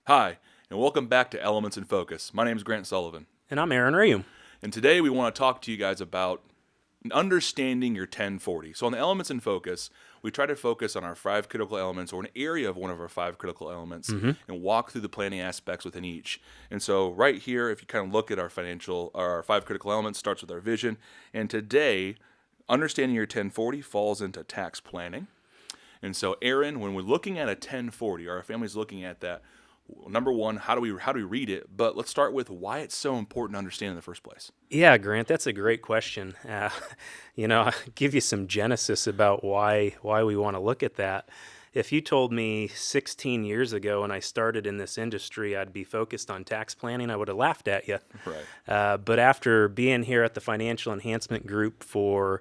Hi, and welcome back to Elements in Focus. My name is Grant Sullivan, And I'm Aaron Rheaume. and today we want to talk to you guys about understanding your 1040. So, on the Elements in Focus, we try to focus on our five critical elements or an area of one of our five critical elements and walk through the planning aspects within each. And so, right here, if you kind of look at our five critical elements, starts with our vision. And today, understanding your 1040 falls into tax planning. And so, Aaron, when we're looking at a 1040, or our family's looking at that, number one, how do we read it? But let's start with why it's so important to understand in the first place. Yeah, Grant, that's a great question. I'll give you some genesis about why we want to look at that. If you told me 16 years ago when I started in this industry I'd be focused on tax planning, I would have laughed at you. Right. But after being here at the Financial Enhancement Group for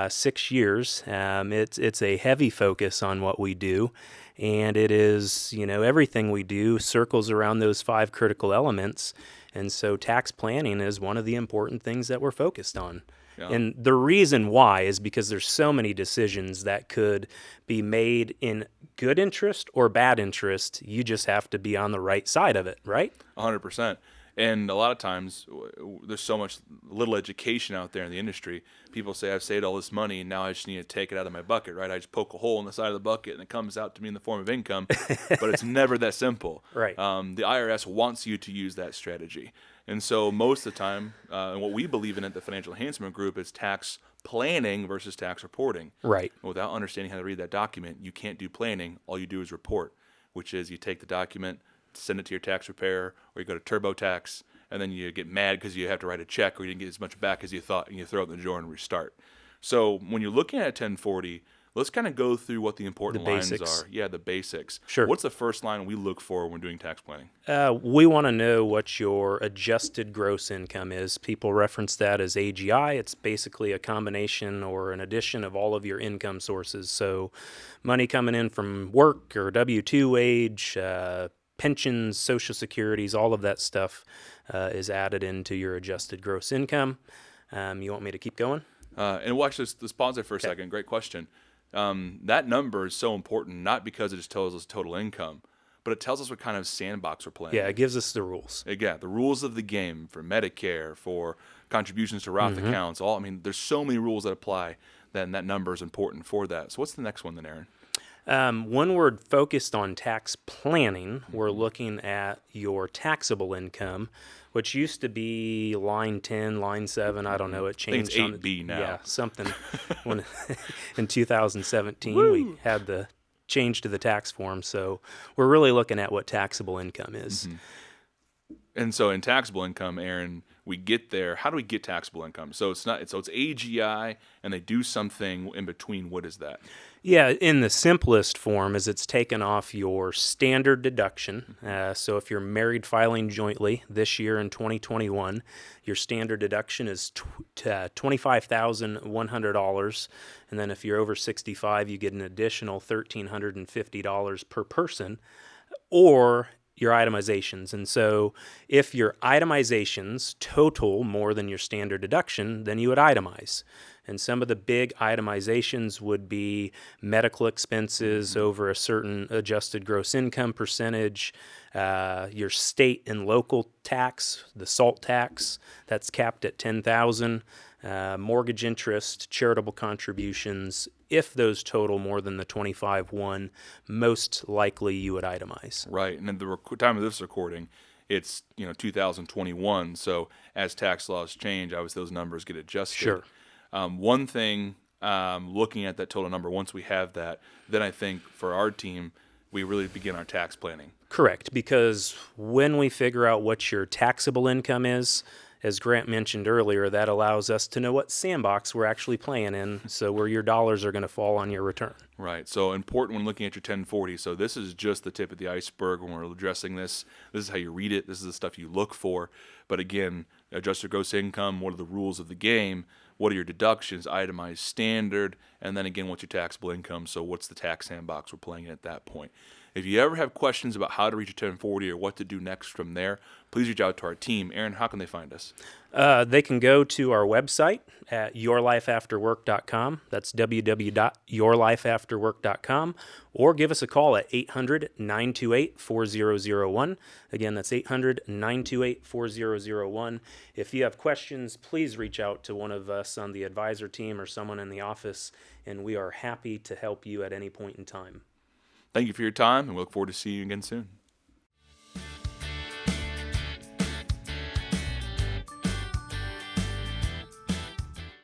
6 years, it's a heavy focus on what we do. And it is, everything we do circles around those five critical elements. And so tax planning is one of the important things that we're focused on. Yeah. And the reason why is because there's so many decisions that could be made in good interest or bad interest. You just have to be on the right side of it, right? 100%. And a lot of times, there's so much little education out there in the industry. People say, I've saved all this money, and now I just need to take it out of my bucket, right? I just poke a hole in the side of the bucket, and it comes out to me in the form of income. But it's never that simple. Right. The IRS wants you to use that strategy. And so most of the time, and what we believe in at the Financial Enhancement Group is tax planning versus tax reporting. Right. Without understanding how to read that document, you can't do planning. All you do is report, which is you take the document, send it to your tax preparer, or you go to TurboTax, and then you get mad because you have to write a check or you didn't get as much back as you thought, and you throw it in the drawer and restart. So when you're looking at a 1040, let's kind of go through what the important lines basics. are. Yeah, the basics. Sure. What's the first line we look for when doing tax planning? We want to know what your adjusted gross income is. People reference that as AGI. It's basically a combination or an addition of all of your income sources. So money coming in from work or W-2 wage, pensions, social securities, all of that stuff is added into your adjusted gross income. You want me to keep going? And watch this. Let's pause there for a second. Great question. That number is so important, not because it just tells us total income, but it tells us what kind of sandbox we're playing. Yeah, it gives us the rules. Again, the rules of the game for Medicare, for contributions to Roth accounts. There's so many rules that apply. Then that number is important for that. So what's the next one then, Aaron? When we're focused on tax planning, we're looking at your taxable income, which used to be line 10, line 7. I don't know. It I think changed. it's 8B now. Yeah, something. When in 2017 we had the change to the tax form, so we're really looking at what taxable income is. And so in taxable income, Aaron, we get there. How do we get taxable income? So it's AGI, and they do something in between. What is that? Yeah, in the simplest form is it's taken off your standard deduction. So if you're married filing jointly this year in 2021, your standard deduction is $25,100. And then if you're over 65, you get an additional $1,350 per person, or your itemizations. And so if your itemizations total more than your standard deduction, then you would itemize. And some of the big itemizations would be medical expenses over a certain adjusted gross income percentage, your state and local tax, the SALT tax, that's capped at $10,000, mortgage interest, charitable contributions. If those total more than the 25-1, most likely you would itemize. Right. And at the time of this recording, it's 2021. So as tax laws change, obviously those numbers get adjusted. Sure. One thing, looking at that total number, once we have that, then I think for our team, we really begin our tax planning. Correct, because when we figure out what your taxable income is, as Grant mentioned earlier, that allows us to know what sandbox we're actually playing in, so where your dollars are going to fall on your return. Right. So important when looking at your 1040. So this is just the tip of the iceberg when we're addressing this. This is how you read it. This is the stuff you look for. But again, adjusted gross income, what are the rules of the game? What are your deductions, itemized standard? And then again, what's your taxable income? So what's the tax sandbox we're playing in at that point? If you ever have questions about how to reach a 1040 or what to do next from there, please reach out to our team. Aaron, how can they find us? They can go to our website at yourlifeafterwork.com. That's www.yourlifeafterwork.com. Or give us a call at 800-928-4001. Again, that's 800-928-4001. If you have questions, please reach out to one of us on the advisor team or someone in the office, and we are happy to help you at any point in time. Thank you for your time, and we look forward to seeing you again soon.